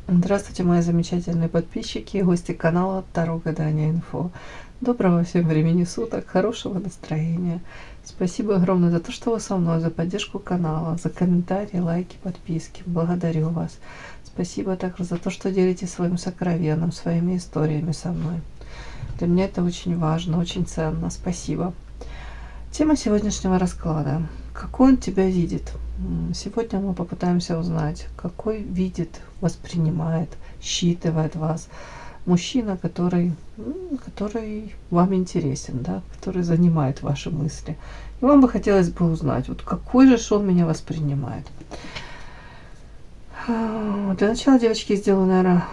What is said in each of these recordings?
Здравствуйте, мои замечательные подписчики и гости канала Таро Гадание Инфо. Доброго всем времени суток, хорошего настроения. Спасибо огромное за то, что вы со мной, за поддержку канала, за комментарии, лайки, подписки. Благодарю вас. Спасибо также за то, что делитесь своим сокровенным, своими историями со мной. Для меня это очень важно, очень ценно. Спасибо. Тема сегодняшнего расклада. Какой он тебя видит? Сегодня мы попытаемся узнать, какой видит, воспринимает, считывает вас мужчина, который вам интересен, да, который занимает ваши мысли. И вам бы хотелось бы узнать, вот какой же он меня воспринимает. Для начала, девочки, сделаю, наверное,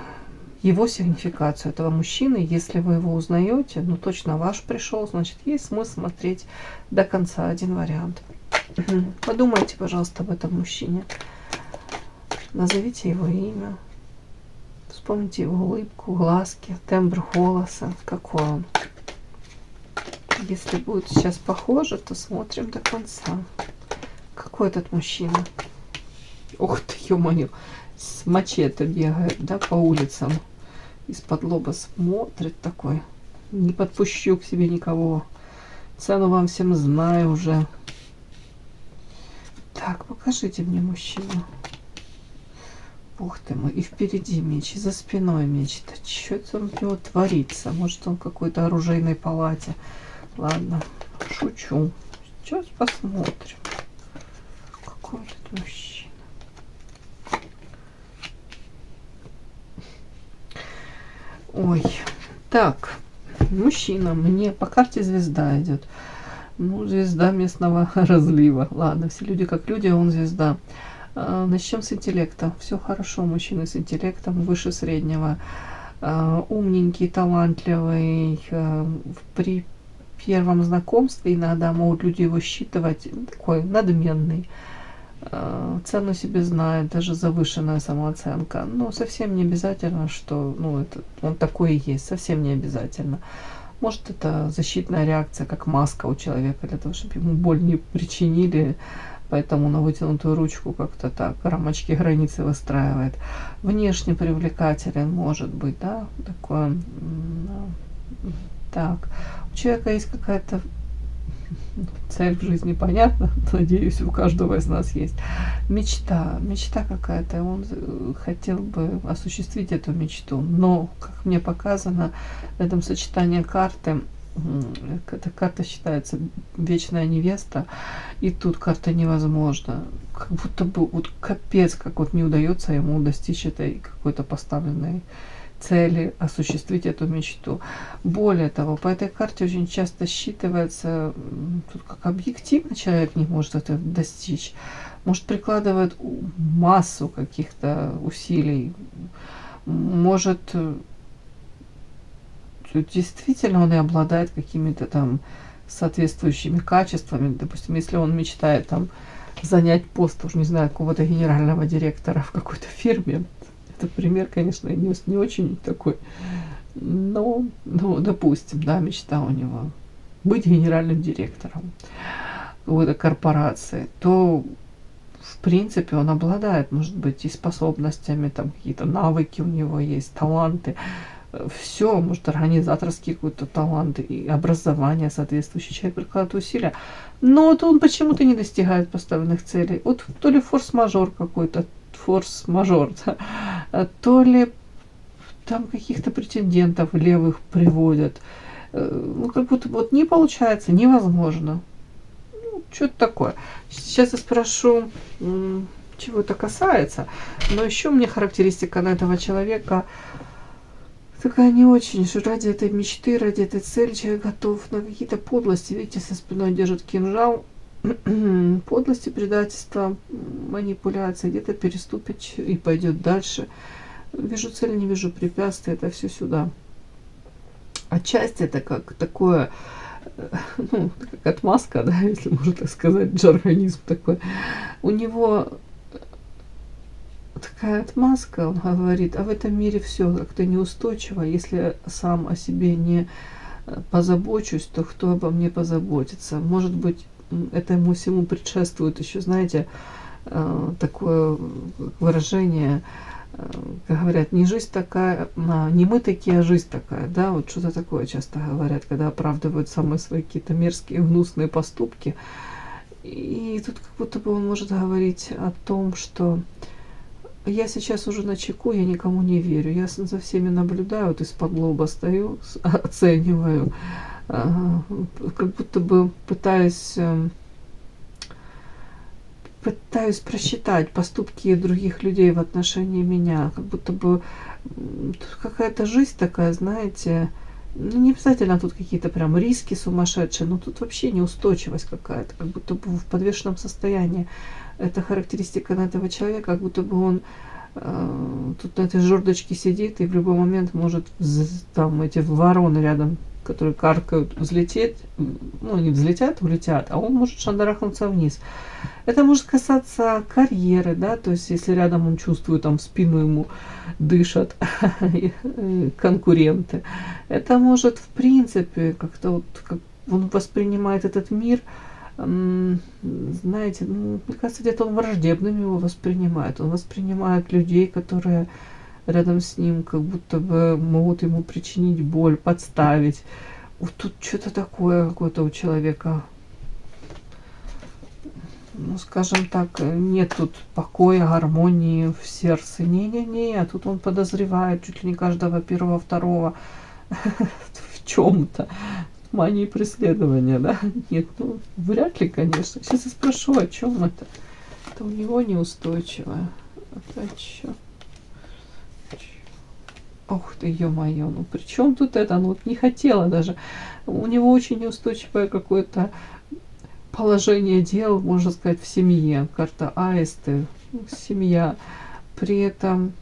его сигнификацию этого мужчины. Если вы его узнаете, ну точно ваш пришел, значит есть смысл смотреть до конца. Один вариант. Подумайте, пожалуйста, об этом мужчине. Назовите его имя. Вспомните его улыбку, глазки, тембр голоса. Какой он. Если будет сейчас похоже, то смотрим до конца. Какой этот мужчина? Ух ты, ё-моё. С мачете бегает, да, по улицам. Из-под лоба смотрит такой. Не подпущу к себе никого. Цену вам всем знаю уже. Так, покажите мне мужчину. Ух ты мой, и впереди меч, и за спиной меч. Да что это у него творится? Может, он в какой-то оружейной палате. Ладно, шучу. Сейчас посмотрим. Какой этот мужчина. Ой, так, мужчина, мне по карте звезда идет. Ну, звезда местного разлива. Ладно, все люди как люди, он звезда. Начнем с интеллекта. Все хорошо, мужчина с интеллектом выше среднего. Умненький, талантливый. При первом знакомстве иногда могут люди его считывать. Такой надменный. Цену себе знает, даже завышенная самооценка. Но совсем не обязательно, что он такой и есть. Совсем не обязательно. Может, это защитная реакция, как маска у человека, для того, чтобы ему боль не причинили, поэтому на вытянутую ручку как-то так рамочки, границы выстраивает. Внешне привлекателен может быть, да, такой. Так, у человека есть какая-то цель в жизни, понятно, надеюсь, у каждого из нас есть. Мечта какая-то, он хотел бы осуществить эту мечту, но, как мне показано, в этом сочетании карты, эта карта считается вечная невеста, и тут карта невозможно, как будто бы вот капец, как вот не удается ему достичь этой какой-то поставленной цели, осуществить эту мечту. Более того, по этой карте очень часто считывается, тут как объективно человек не может это достичь, может прикладывает массу каких-то усилий, может действительно он и обладает какими-то там соответствующими качествами. Допустим, если он мечтает там занять пост, уж не знаю, какого-то генерального директора в какой-то фирме. Это пример, конечно, не очень такой, но, допустим, да, мечта у него быть генеральным директором какой-то корпорации, то в принципе он обладает, может быть, и способностями, там какие-то навыки у него есть, таланты, все, может, организаторский какой-то талант и образование соответствующее, человек прикладывает усилия, но вот он почему-то не достигает поставленных целей. Вот то ли форс-мажор какой-то, форс-мажор, да, то ли там каких-то претендентов левых приводят. Ну, как будто вот не получается, невозможно. Ну, что-то такое. Сейчас я спрошу, чего это касается, но еще мне характеристика на этого человека такая не очень, что ради этой мечты, ради этой цели человек готов на какие-то подлости. Видите, со спиной держит кинжал. Подлости, предательства, манипуляции, где-то переступить и пойдет дальше. Вижу цель, не вижу препятствий, это все сюда. Отчасти это как такое, ну, как отмазка, да, если можно так сказать, жаргонизм такой. У него такая отмазка, он говорит, а в этом мире все как-то неустойчиво, если я сам о себе не позабочусь, то кто обо мне позаботится? Может быть, этому всему предшествует еще, знаете, такое выражение как говорят, не жизнь такая, не мы такие, а жизнь такая, да, вот что-то такое часто говорят, когда оправдывают самые свои какие-то мерзкие, гнусные поступки. И тут как будто бы он может говорить о том, что я сейчас уже на чеку, я никому не верю, я за всеми наблюдаю, вот из-под лоба стою, оцениваю, как будто бы пытаюсь просчитать поступки других людей в отношении меня, как будто бы какая-то жизнь такая, знаете, ну, не обязательно тут какие-то прям риски сумасшедшие, но тут вообще неустойчивость какая-то, как будто бы в подвешенном состоянии. Это характеристика на этого человека, как будто бы он тут на этой жердочке сидит и в любой момент может там эти вороны рядом, которые каркают, взлететь, ну, не взлетят, улетят, а он может шандарахнуться вниз. Это может касаться карьеры, да, то есть если рядом он чувствует, там в спину ему дышат конкуренты. Это может, в принципе, как-то вот, как он воспринимает этот мир, знаете, ну, мне кажется, где-то он враждебным его воспринимает. Он воспринимает людей, которые рядом с ним как будто бы могут ему причинить боль, подставить. Вот тут что-то такое какое-то у человека, ну, скажем так, нет тут покоя, гармонии в сердце. Не-не-не, а тут он подозревает чуть ли не каждого первого, второго в чем-то. Мании преследования, да? Нет, ну, вряд ли, конечно. Сейчас я спрошу, о чем это. Это у него неустойчивое. Это что? Ох ты, ё-моё, ну при чем тут это? Ну вот не хотела даже. У него очень неустойчивое какое-то положение дел, можно сказать, в семье. Карта аисты, семья. При этом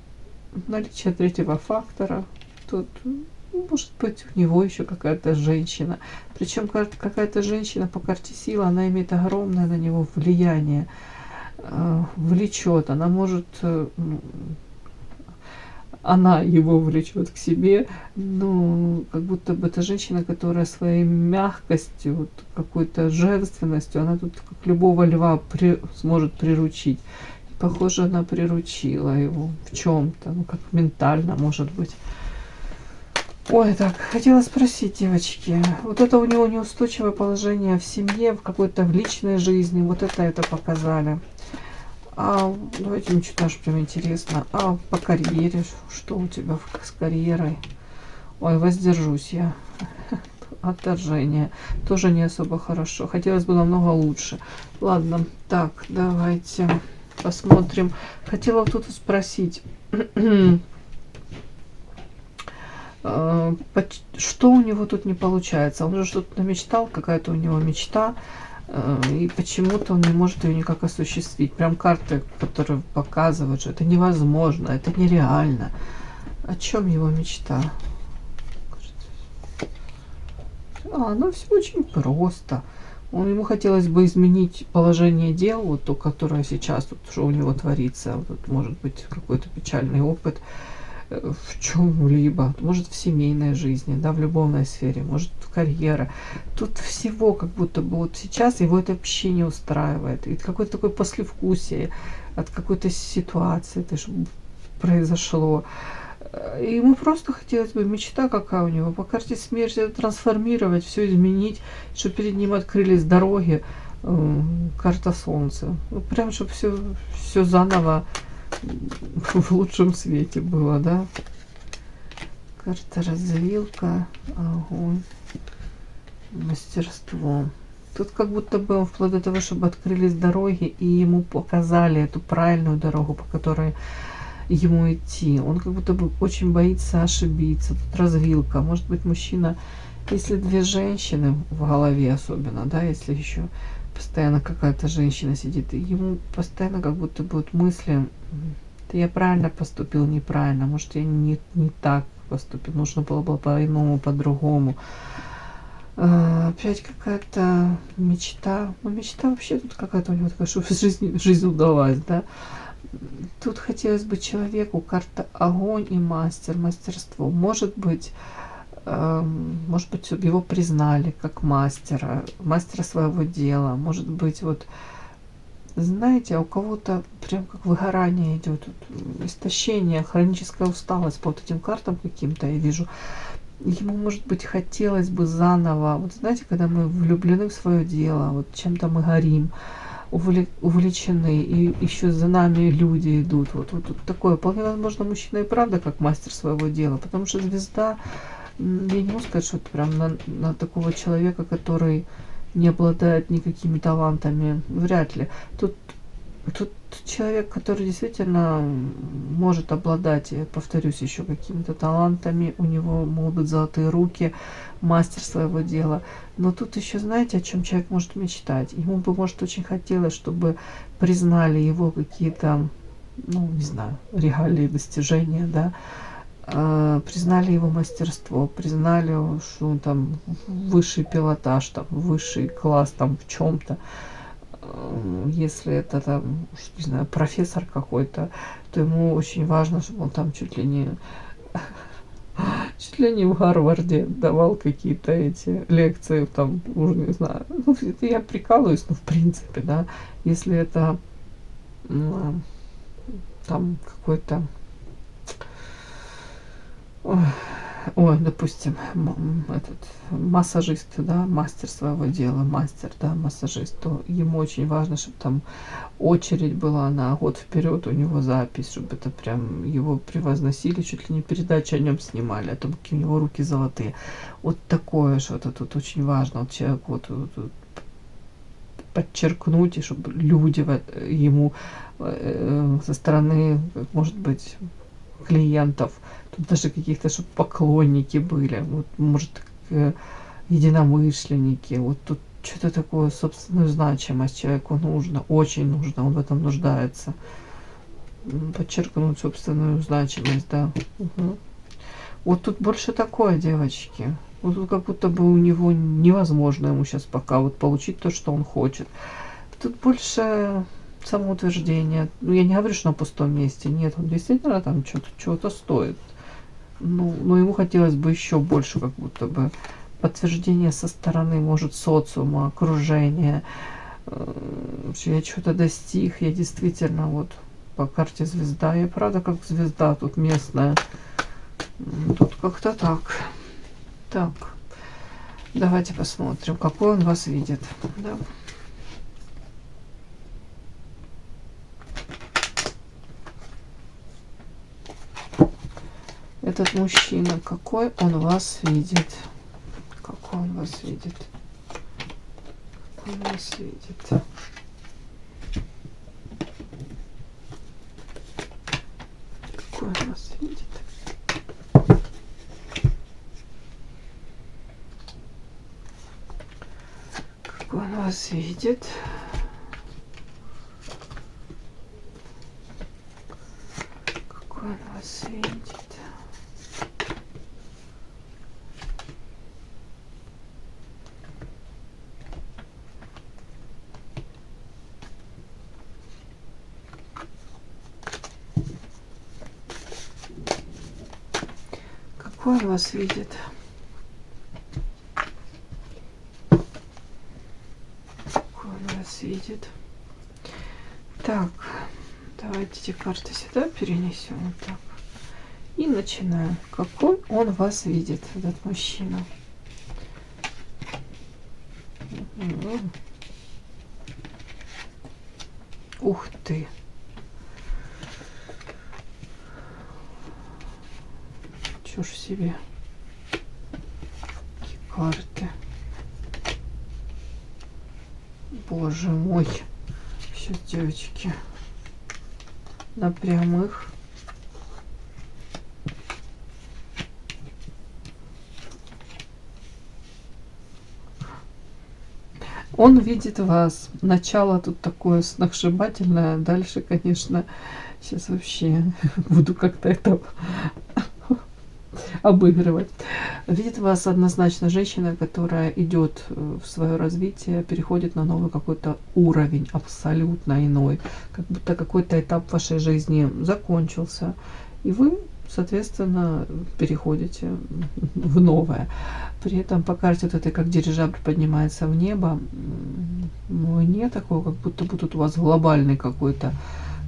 наличие третьего фактора. Тут, может быть, у него еще какая-то женщина. Причем какая-то женщина по карте силы, она имеет огромное на него влияние. Влечет. Она может... она его влечет к себе, ну, как будто бы это женщина, которая своей мягкостью, вот, какой-то женственностью, она тут как любого льва сможет приручить. И, похоже, она приручила его в чем-то, ну, как ментально, может быть. Ой, так, хотела спросить, девочки, вот это у него неустойчивое положение в семье, в какой-то в личной жизни, вот это показали. А давайте мне что-то аж прям интересно. А по карьере, что у тебя с карьерой? Ой, воздержусь я. Отторжение. Тоже не особо хорошо. Хотелось бы намного лучше. Ладно, так, давайте посмотрим. Хотела тут спросить, что у него тут не получается? Он же что-то намечтал, какая-то у него мечта. И почему-то он не может ее никак осуществить. Прям карты, которые показывают, что это невозможно, это нереально. О чем его мечта? Ну все очень просто. Ему хотелось бы изменить положение дел, вот то, которое сейчас, тут, что у него творится. Вот, может быть, какой-то печальный опыт в чем-либо, может в семейной жизни, да, в любовной сфере, может в карьере. Тут всего как будто бы вот сейчас его это вообще не устраивает. И какое-то такое послевкусие от какой-то ситуации, это же произошло. И ему просто хотелось бы, мечта какая у него, по карте смерти трансформировать, все изменить, чтобы перед ним открылись дороги, карта солнца. Ну, прям, чтобы все заново в лучшем свете было, да. Карта развилка, огонь, мастерство. Тут как будто бы он вплоть до того, чтобы открылись дороги и ему показали эту правильную дорогу, по которой ему идти. Он как будто бы очень боится ошибиться. Тут развилка. Может быть, мужчина, если две женщины в голове особенно, да, если еще постоянно какая-то женщина сидит, и ему постоянно как будто будут мысли, я правильно поступил, неправильно, может, я не так поступил, нужно было бы по-иному, по-другому. Опять какая-то мечта. Ну, мечта вообще тут какая-то у него такая, чтобы жизнь удалась, да. Тут хотелось бы человеку, карта огонь и мастерство. Может быть, его признали как мастера своего дела. Может быть, вот знаете, а у кого-то прям как выгорание идет, истощение, хроническая усталость по вот этим картам каким-то, я вижу. Ему, может быть, хотелось бы заново, вот знаете, когда мы влюблены в свое дело, вот чем-то мы горим, увлечены, и еще за нами люди идут. Вот такое. Вполне возможно, мужчина и правда как мастер своего дела, потому что звезда, я не могу сказать, что это прям на такого человека, который не обладает никакими талантами, вряд ли. Тут человек, который действительно может обладать, я повторюсь, еще какими-то талантами, у него могут быть золотые руки, мастер своего дела. Но тут еще, знаете, о чем человек может мечтать? Ему бы, может, очень хотелось, чтобы признали его какие-то, ну, не знаю, регалии, достижения, да, признали его мастерство, признали, что он там высший пилотаж, там, высший класс там в чем-то. Если это там, не знаю, профессор какой-то, то ему очень важно, чтобы он там чуть ли не в Гарварде давал какие-то эти лекции, там, уже не знаю. Ну, это я прикалываюсь, но в принципе, да, если это там какой-то, ой, допустим, этот массажист, да, мастер своего дела, мастер, да, массажист, то ему очень важно, чтобы там очередь была на год вперед, у него запись, чтобы это прям его превозносили, чуть ли не передачи о нем снимали, о том, какие у него руки золотые. Вот такое что-то тут очень важно. Вот человек вот подчеркнуть, и чтобы люди ему со стороны, может быть, клиентов, тут даже каких-то, чтобы поклонники были, вот, может, единомышленники, вот тут что-то такое, собственную значимость человеку нужно, очень нужно, он в этом нуждается. Подчеркнуть собственную значимость, да. Угу. Вот тут больше такое, девочки. Вот тут как будто бы у него невозможно ему сейчас пока вот получить то, что он хочет. Тут больше самоутверждение. Ну, я не говорю, что на пустом месте. Нет, он действительно там чего-то стоит. Ну, но ему хотелось бы еще больше, как будто бы подтверждение со стороны, может, социума, окружения. Что я что-то достиг. Я действительно вот по карте звезда. Я правда как звезда тут местная. Тут как-то так. Так. Давайте посмотрим, какой он вас видит. Да. Этот мужчина, какой он вас видит? Какой он вас видит? Какой он вас видит? Какой он вас видит? Какой он вас видит? Какой он вас видит? Какой он вас видит? Какой он вас видит? Так, давайте эти карты сюда перенесем вот так. И начинаем. Какой он вас видит, этот мужчина? Ух ты! Чё ж себе? Какие карты? Боже мой! Сейчас, девочки, на прямых. Он видит вас. Начало тут такое сногсшибательное. Дальше, конечно, сейчас вообще буду как-то это обыгрывать. Видит вас однозначно женщина, которая идет в свое развитие, переходит на новый какой-то уровень, абсолютно иной. Как будто какой-то этап вашей жизни закончился, и вы, соответственно, переходите в новое. При этом по карте вот этой, как дирижабль поднимается в небо, не такого, как будто бы тут у вас глобальный какой-то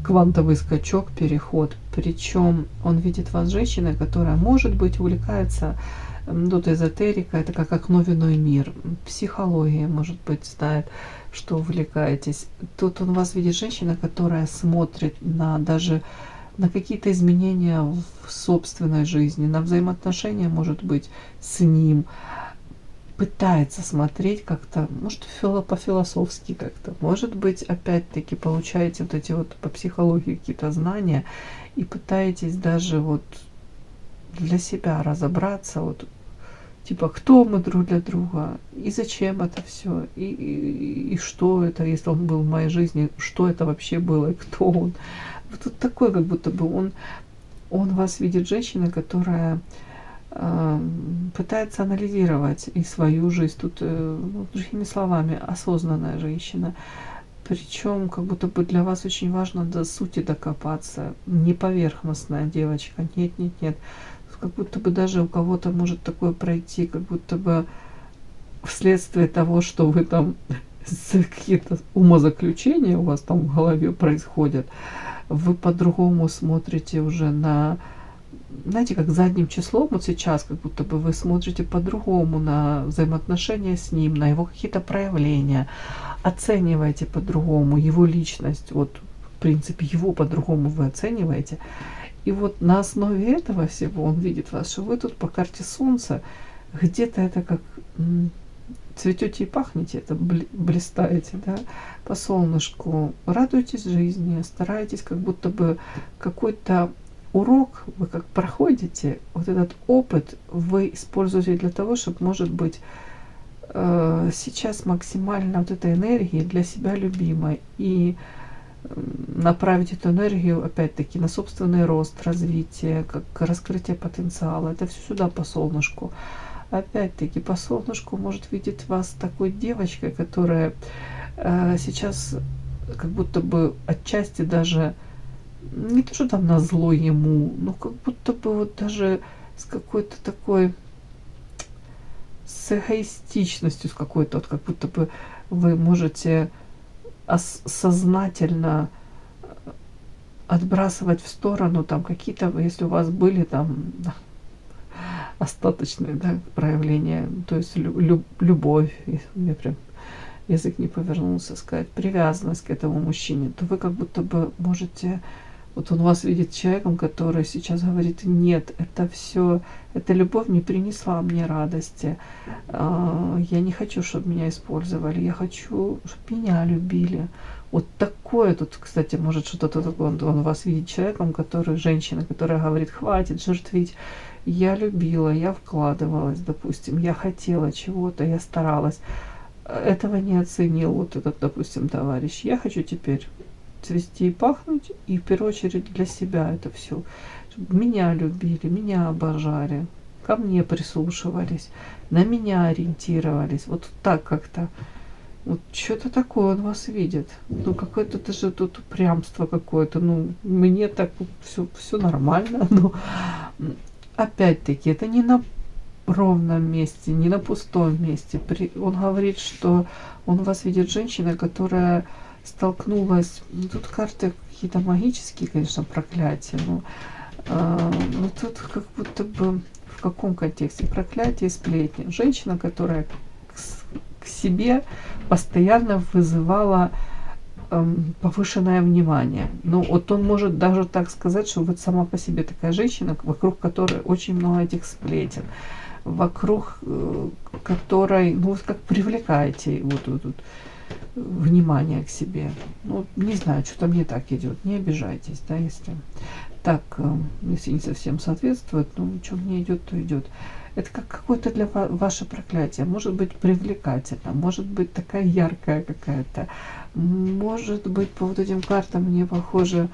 квантовый скачок, переход. Причем он видит вас женщиной, которая, может быть, увлекается тут эзотерика, это как окно в иной мир. Психология, может быть, знает, что увлекаетесь. Тут он вас видит женщина, которая смотрит на даже на какие-то изменения в собственной жизни, на взаимоотношения, может быть, с ним. Пытается смотреть как-то, может, по-философски как-то. Может быть, опять-таки, получаете вот эти вот по психологии какие-то знания и пытаетесь даже вот для себя разобраться, вот, типа, кто мы друг для друга, и зачем это все, и что это, если он был в моей жизни, что это вообще было, и кто он. Вот тут такой, как будто бы он вас видит женщина, которая пытается анализировать и свою жизнь, тут, другими словами, осознанная женщина. Причем, как будто бы для вас очень важно до сути докопаться. Не поверхностная девочка. Нет, нет, нет. Как будто бы даже у кого-то может такое пройти, как будто бы вследствие того, что вы там какие-то умозаключения у вас там в голове происходят, вы по-другому смотрите уже на, знаете, как задним числом, вот сейчас, как будто бы вы смотрите по-другому на взаимоотношения с ним, на его какие-то проявления, оцениваете по-другому его личность, вот, в принципе, его по-другому вы оцениваете. И вот на основе этого всего он видит вас, что вы тут по карте Солнца где-то это как цветете и пахнете, это блистаете, да, по солнышку, радуйтесь жизни, стараетесь, как будто бы какой-то урок вы как проходите, вот этот опыт вы используете для того, чтобы, может быть, сейчас максимально вот этой энергии для себя любимой и направить эту энергию, опять-таки, на собственный рост, развитие, как раскрытие потенциала. Это все сюда по солнышку. Опять-таки, по солнышку может видеть вас такой девочкой, которая сейчас как будто бы отчасти даже не то, что там назло ему, но как будто бы вот даже с какой-то такой, с эгоистичностью, с какой-то, вот как будто бы вы можете сознательно отбрасывать в сторону там какие-то, если у вас были там остаточные, да, проявления, то есть любовь, мне прям язык не повернулся сказать, привязанность к этому мужчине, то вы как будто бы можете, вот он вас видит человеком, который сейчас говорит, нет, это все, эта любовь не принесла мне радости, я не хочу, чтобы меня использовали, я хочу, чтобы меня любили. Вот такое тут, кстати, может что-то такое, он вас видит человеком, который, женщина, которая говорит, хватит жертвить, я любила, я вкладывалась, допустим, я хотела чего-то, я старалась, этого не оценил вот этот, допустим, товарищ, я хочу теперь цвести и пахнуть, и в первую очередь для себя это все. Меня любили, меня обожали, ко мне прислушивались, на меня ориентировались. Вот так как-то. Вот что-то такое он вас видит. Ну, какое-то даже тут упрямство какое-то. Ну, мне так все нормально. Но опять-таки, это не на ровном месте, не на пустом месте. Он говорит, что он вас видит женщина, которая столкнулась, ну, тут карты какие-то магические, конечно, проклятия, но тут как будто бы в каком контексте? Проклятие и сплетни. Женщина, которая к себе постоянно вызывала повышенное внимание. Ну, вот он может даже так сказать, что вот сама по себе такая женщина, вокруг которой очень много этих сплетен, вокруг которой, ну, вот как привлекаете вот внимание к себе. Ну, не знаю, что-то мне так идет. Не обижайтесь, да, если так, если не совсем соответствует, ну, что мне идет, то идет. Это как какое-то для ваше проклятие. Может быть привлекательно, может быть такая яркая какая-то. Может быть по вот этим картам мне похоже,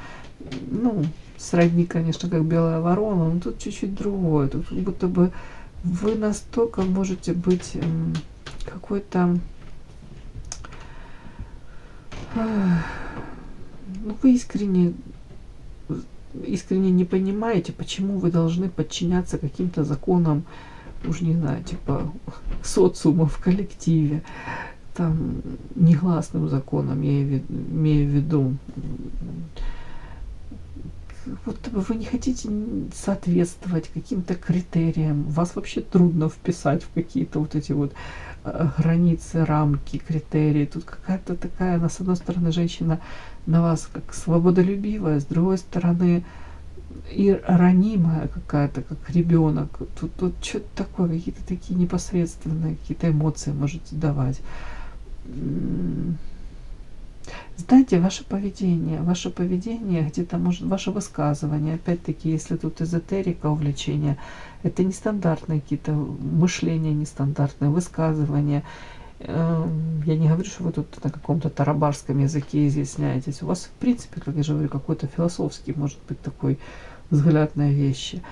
ну, сродни, конечно, как белая ворона, но тут чуть-чуть другое. Тут как будто бы вы настолько можете быть какой-то... Ну, вы искренне не понимаете, почему вы должны подчиняться каким-то законам, уж не знаю, типа социума в коллективе, там, негласным законам, я имею в виду. Вот вы не хотите соответствовать каким-то критериям, вас вообще трудно вписать в какие-то вот эти вот границы, рамки, критерии. Тут какая-то такая, она, с одной стороны, женщина на вас как свободолюбивая, с другой стороны, и ранимая какая-то, как ребенок. Тут что-то такое, какие-то такие непосредственные, какие-то эмоции можете давать. Знаете, ваше поведение где-то, может, ваше высказывание, опять-таки, если тут эзотерика, увлечение, это нестандартные какие-то мышления, нестандартные высказывания. Я не говорю, что вы тут на каком-то тарабарском языке изъясняетесь. У вас, в принципе, как я же говорю, какой-то философский, может быть, такой взгляд на вещи.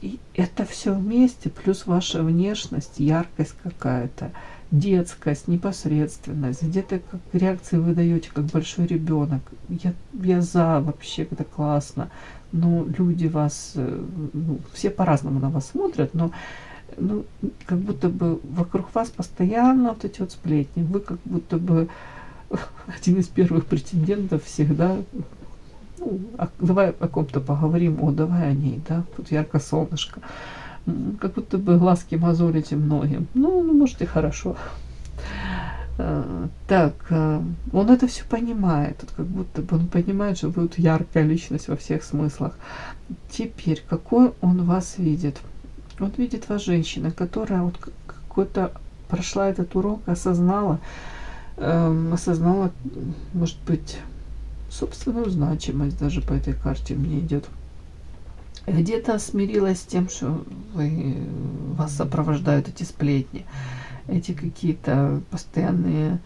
И это все вместе, плюс ваша внешность, яркость какая-то, детскость, непосредственность, где-то как реакции вы даете, как большой ребенок. Я за, вообще, это классно. Но люди вас, ну, все по-разному на вас смотрят, но ну, как будто бы вокруг вас постоянно вот эти вот сплетни. Вы как будто бы один из первых претендентов всегда. Ну, давай о ком-то поговорим, давай о ней, да, тут ярко солнышко. Как будто бы глазки мозолите многим. Ну, может, и хорошо. Так, он это все понимает. Вот как будто бы он понимает, что вы вот яркая личность во всех смыслах. Теперь, какой он вас видит? Он видит вас женщина, которая вот какой-то прошла этот урок, осознала, может быть, собственную значимость даже по этой карте мне идет. Где-то смирилась с тем, что вас сопровождают эти сплетни, эти какие-то постоянные,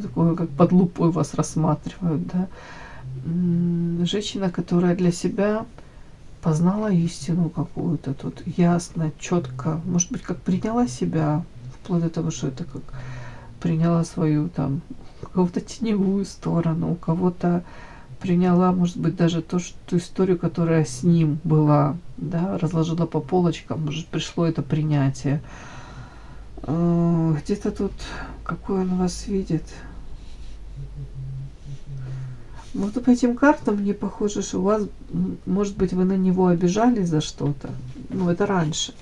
такое, как под лупой вас рассматривают, да. Женщина, которая для себя познала истину какую-то тут ясно, четко, может быть, как приняла себя, вплоть до того, что это как приняла свою там у кого-то теневую сторону, у кого-то приняла, может быть, даже ту историю, которая с ним была, да, разложила по полочкам, может, пришло это принятие. Где-то тут, какой он вас видит. Вот по этим картам мне похоже, что у вас, может быть, вы на него обижались за что-то. Ну, это раньше.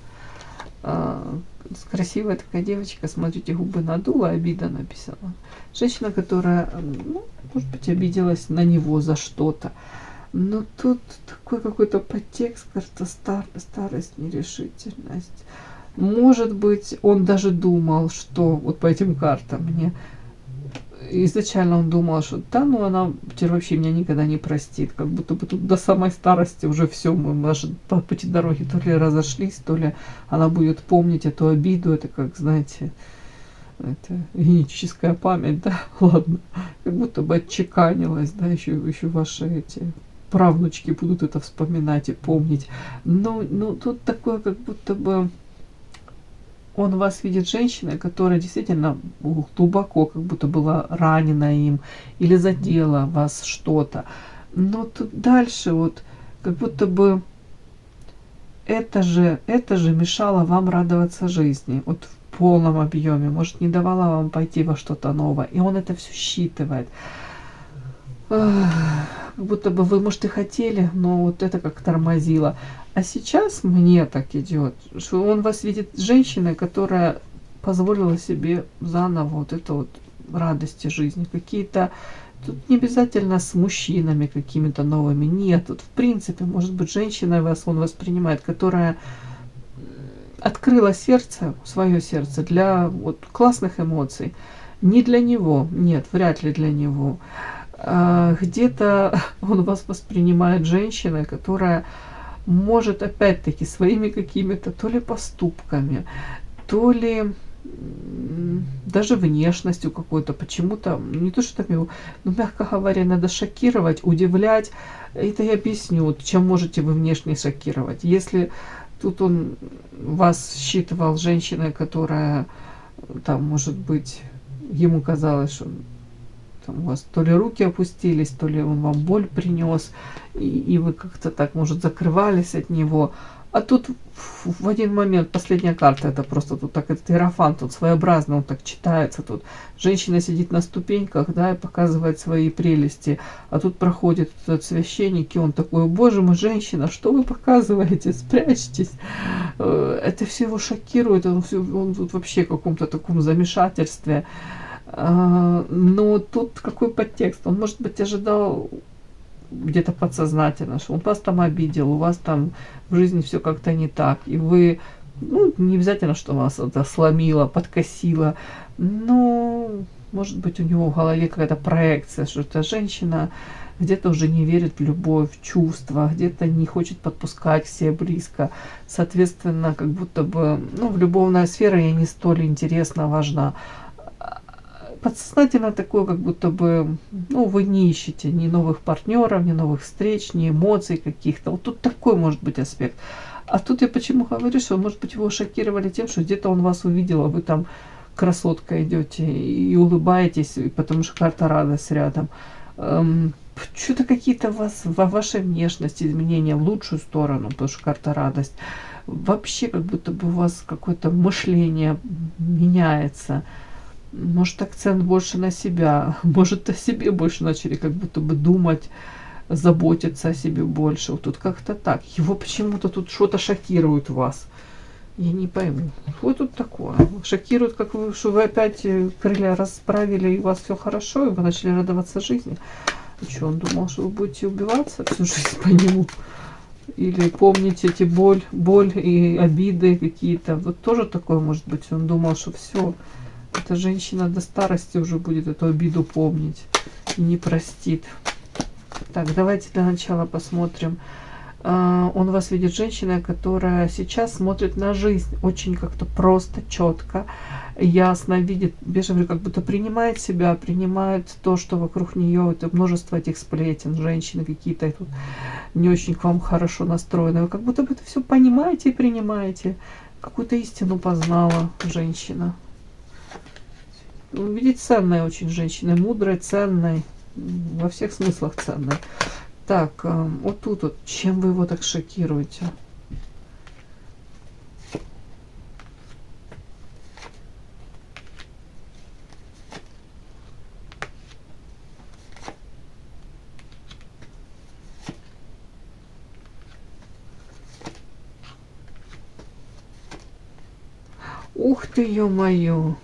Красивая такая девочка, смотрите, губы надула, обида написала. Женщина, которая, ну, может быть, обиделась на него за что-то. Но тут такой какой-то подтекст, кажется, старость, нерешительность. Может быть, он даже думал, что вот по этим картам мне изначально он думал, что да, ну она теперь вообще меня никогда не простит. Как будто бы тут до самой старости уже все, мы, может, по пути дороги то ли разошлись, то ли она будет помнить эту обиду. Это как, знаете, это генетическая память, да, ладно. Как будто бы отчеканилась, да, еще ваши эти правнучки будут это вспоминать и помнить. Но тут такое, как будто бы он вас видит женщиной, которая действительно глубоко как будто была ранена им или задела вас что-то. Но тут дальше вот как будто бы это же мешало вам радоваться жизни. Вот в полном объеме. Может, не давала вам пойти во что-то новое. И он это все считывает. Как будто бы вы, может, и хотели, но вот это как тормозило. А сейчас мне так идет, что он вас видит женщиной, которая позволила себе заново вот это вот радости жизни. Какие-то, тут не обязательно с мужчинами какими-то новыми. Нет, тут в принципе, может быть, женщина он воспринимает, которая открыла сердце, свое сердце для вот классных эмоций. Не для него, нет, вряд ли для него. Где-то он вас воспринимает женщиной, которая может опять-таки своими какими-то то ли поступками, то ли даже внешностью какой-то, почему-то, не то что там его, ну, мягко говоря, надо шокировать, удивлять. Это я объясню, чем можете вы внешне шокировать. Если тут он вас считывал женщиной, которая там, может быть, ему казалось, что там у вас то ли руки опустились, то ли он вам боль принес, и вы как-то так, может, закрывались от него. А тут в один момент, последняя карта, это просто тут так, этот иерофант, тут своеобразно, он так читается тут. Женщина сидит на ступеньках, да, и показывает свои прелести. А тут проходит этот священник, и он такой: боже мой, женщина, что вы показываете, спрячьтесь. Это все его шокирует, он тут вообще в каком-то таком замешательстве. Но тут какой подтекст? Он, может быть, ожидал где-то подсознательно, что он вас там обидел, у вас там в жизни все как-то не так, и вы, ну, не обязательно, что вас это сломило, подкосило, но, может быть, у него в голове какая-то проекция, что эта женщина где-то уже не верит в любовь, в чувства, где-то не хочет подпускать к себе близко, соответственно, как будто бы, ну, в любовная сфера ей не столь интересна, важна. Подсознательно такое, как будто бы, ну, вы не ищете ни новых партнеров, ни новых встреч, ни эмоций каких-то. Вот тут такой может быть аспект. А тут я почему говорю, что, может быть, его шокировали тем, что где-то он вас увидел, а вы там красотка идете и улыбаетесь, потому что карта радость рядом. Что-то какие-то у вас во вашей внешности изменения в лучшую сторону, потому что карта радость. Вообще, как будто бы у вас какое-то мышление меняется. Может, акцент больше на себя, может, о себе больше начали как будто бы думать, заботиться о себе больше. Вот тут как-то так. Его почему-то тут что-то шокирует вас. Я не пойму. Вот тут такое. Шокирует, как вы, что вы опять крылья расправили, и у вас все хорошо, и вы начали радоваться жизни. И что, он думал, что вы будете убиваться всю жизнь по нему? Или помните эти боль и обиды какие-то? Вот тоже такое может быть. Он думал, что все. Эта женщина до старости уже будет эту обиду помнить и не простит. Так, давайте для начала посмотрим. Он вас видит женщиной, которая сейчас смотрит на жизнь очень как-то просто, четко, ясно, видит, бежевый, как будто принимает себя, принимает то, что вокруг нее, это множество этих сплетен, женщины какие-то тут не очень к вам хорошо настроены. Вы как будто бы это все понимаете и принимаете. Какую-то истину познала женщина. Видеть ценной очень женщиной, мудрой, ценной, во всех смыслах ценной. Так, вот тут вот, чем вы его так шокируете? Ух ты, ё-моё!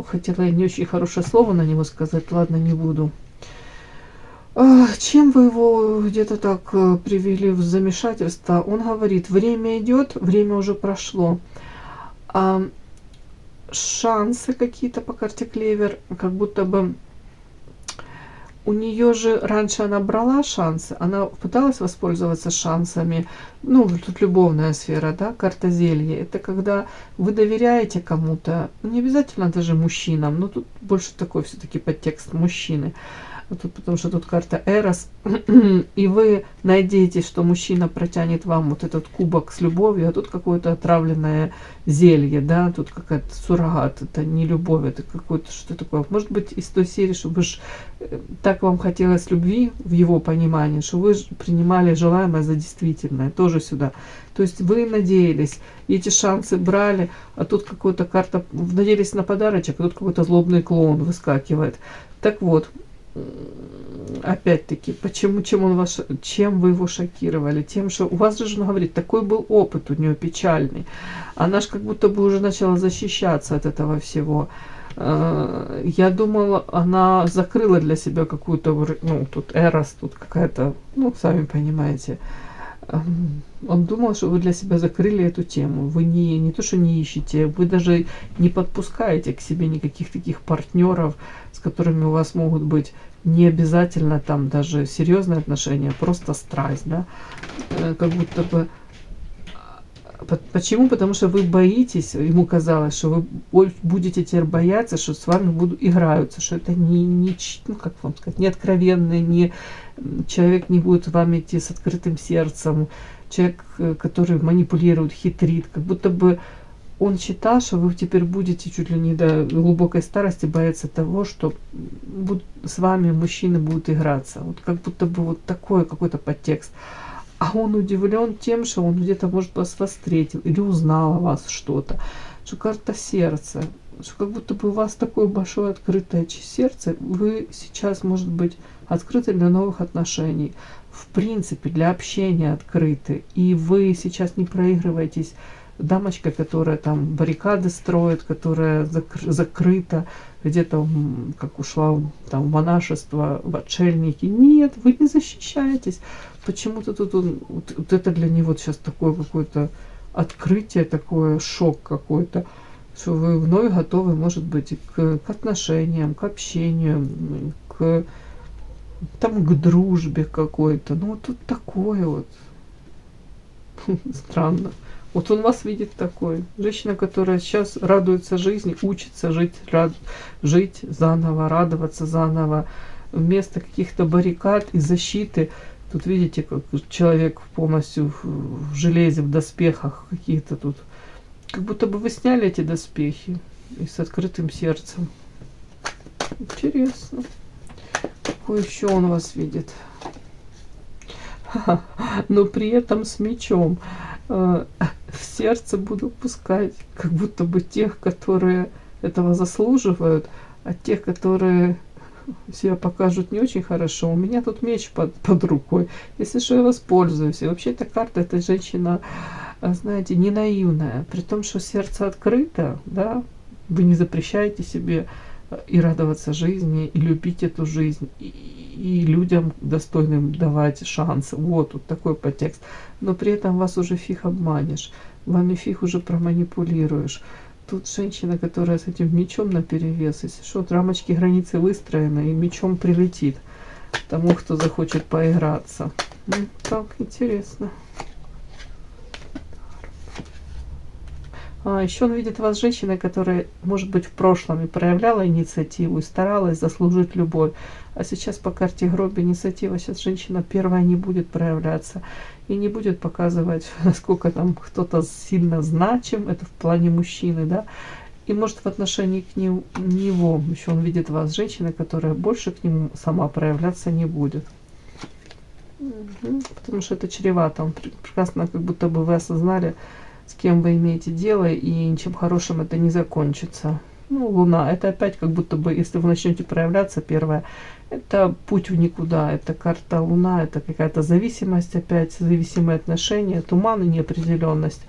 Хотела я не очень хорошее слово на него сказать, ладно, не буду. Чем вы его где-то так привели в замешательство? Он говорит, время идет, время уже прошло. Шансы какие-то по карте Клевер, как будто бы у нее же раньше она брала шансы, она пыталась воспользоваться шансами. Ну, тут любовная сфера, да, карта зелья. Это когда вы доверяете кому-то, не обязательно даже мужчинам, но тут больше такой все-таки подтекст мужчины. Тут, потому что тут карта Эрос, и вы надеетесь, что мужчина протянет вам вот этот кубок с любовью, а тут какое-то отравленное зелье, да, тут какая-то суррогат, это не любовь, это какое-то что такое. Может быть, из той серии, что вы ж так вам хотелось любви в его понимании, что вы принимали желаемое за действительное, тоже сюда. То есть вы надеялись, эти шансы брали, а тут какая-то карта, надеялись на подарочек, а тут какой-то злобный клоун выскакивает. Так вот, опять-таки, чем вы его шокировали? Тем, что у вас же, жена говорит, такой был опыт у нее печальный. Она же как будто бы уже начала защищаться от этого всего. Я думала, она закрыла для себя какую-то, ну, тут Эрос, тут какая-то, ну, сами понимаете. Он думал, что вы для себя закрыли эту тему. Вы не то, что не ищете, вы даже не подпускаете к себе никаких таких партнеров, с которыми у вас могут быть не обязательно там даже серьезные отношения, просто страсть, да. Как будто бы Почему? Потому что вы боитесь, ему казалось, что вы будете теперь бояться, что с вами будут играются, что это ну, как вам сказать, не откровенный, не, человек не будет с вами идти с открытым сердцем, человек, который манипулирует, хитрит, как будто бы он считал, что вы теперь будете чуть ли не до глубокой старости бояться того, что с вами мужчины будут играться. Вот как будто бы вот такой какой-то подтекст. А он удивлен тем, что он где-то, может, вас встретил или узнал о вас что-то. Что карта сердца. Что как будто бы у вас такое большое открытое сердце. Вы сейчас, может быть, открыты для новых отношений. В принципе, для общения открыты. И вы сейчас не проигрываетесь. Дамочка, которая там баррикады строит, которая закрыта, где-то как ушла там в монашество, в отшельники. Нет, вы не защищаетесь. Почему-то тут вот это для него сейчас такое какое-то открытие, такое шок какой-то, что вы вновь готовы, может быть, к отношениям, к общению, к дружбе какой-то. Ну, вот тут такое вот странно. Вот он вас видит такой. Женщина, которая сейчас радуется жизни, учится жить заново, радоваться заново. Вместо каких-то баррикад и защиты. Тут видите, как человек полностью в железе, в доспехах каких-то тут. Как будто бы вы сняли эти доспехи и с открытым сердцем. Интересно. Какой еще он вас видит? Но при этом с мечом. В сердце буду пускать, как будто бы тех, которые этого заслуживают, а тех, которые себя покажут не очень хорошо. У меня тут меч под рукой. Если что, я воспользуюсь. И вообще эта карта, эта женщина, знаете, не наивная. При том, что сердце открыто, да, вы не запрещаете себе и радоваться жизни, и любить эту жизнь, и людям достойным давать шанс. Вот такой подтекст. Но при этом вас уже фиг обманешь. Вами фиг уже проманипулируешь. Тут женщина, которая с этим мечом наперевес. Если что, рамочки границы выстроены, и мечом прилетит тому, кто захочет поиграться. Ну, так, интересно. Еще он видит вас женщиной, которая, может быть, в прошлом и проявляла инициативу, и старалась заслужить любовь. А сейчас по карте гроб инициатива, сейчас женщина первая не будет проявляться. И не будет показывать, насколько там кто-то сильно значим, это в плане мужчины, да. И может в отношении к него, еще он видит вас женщиной, которая больше к нему сама проявляться не будет. Потому что это чревато. Он прекрасно, как будто бы вы осознали, с кем вы имеете дело, и ничем хорошим это не закончится. Ну, Луна, это опять как будто бы, если вы начнете проявляться, первое, это путь в никуда, это карта Луна, это какая-то зависимость опять, зависимые отношения, туман и неопределенность.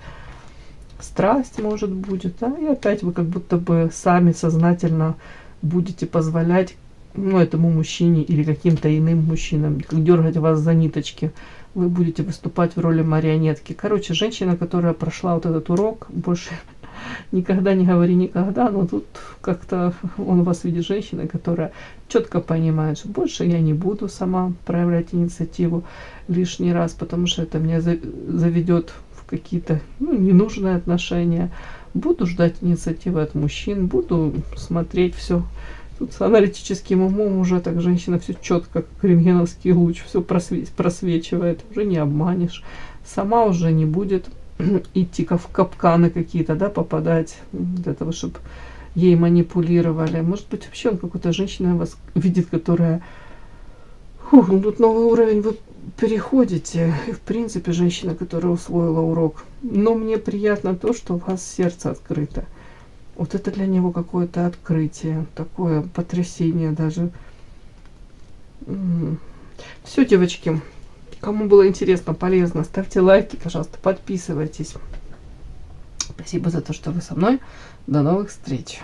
Страсть, может, будет, да, и опять вы как будто бы сами сознательно будете позволять, ну, этому мужчине или каким-то иным мужчинам дергать вас за ниточки. Вы будете выступать в роли марионетки. Короче, женщина, которая прошла вот этот урок, больше никогда не говори никогда, но тут как-то он у вас видит женщина, которая четко понимает, что больше я не буду сама проявлять инициативу лишний раз, потому что это меня заведет в какие-то ненужные отношения. Буду ждать инициативы от мужчин, буду смотреть все. Тут с аналитическим умом уже так женщина все четко, как рентгеновский луч, все просвечивает, уже не обманешь. Сама уже не будет идти в капканы какие-то, да, попадать для того, чтобы ей манипулировали. Может быть, вообще он какой-то женщина вас видит, которая... ну тут новый уровень вы переходите. И, в принципе, женщина, которая усвоила урок. Но мне приятно то, что у вас сердце открыто. Вот это для него какое-то открытие, такое потрясение даже. Все, девочки, кому было интересно, полезно, ставьте лайки, пожалуйста, подписывайтесь. Спасибо за то, что вы со мной. До новых встреч.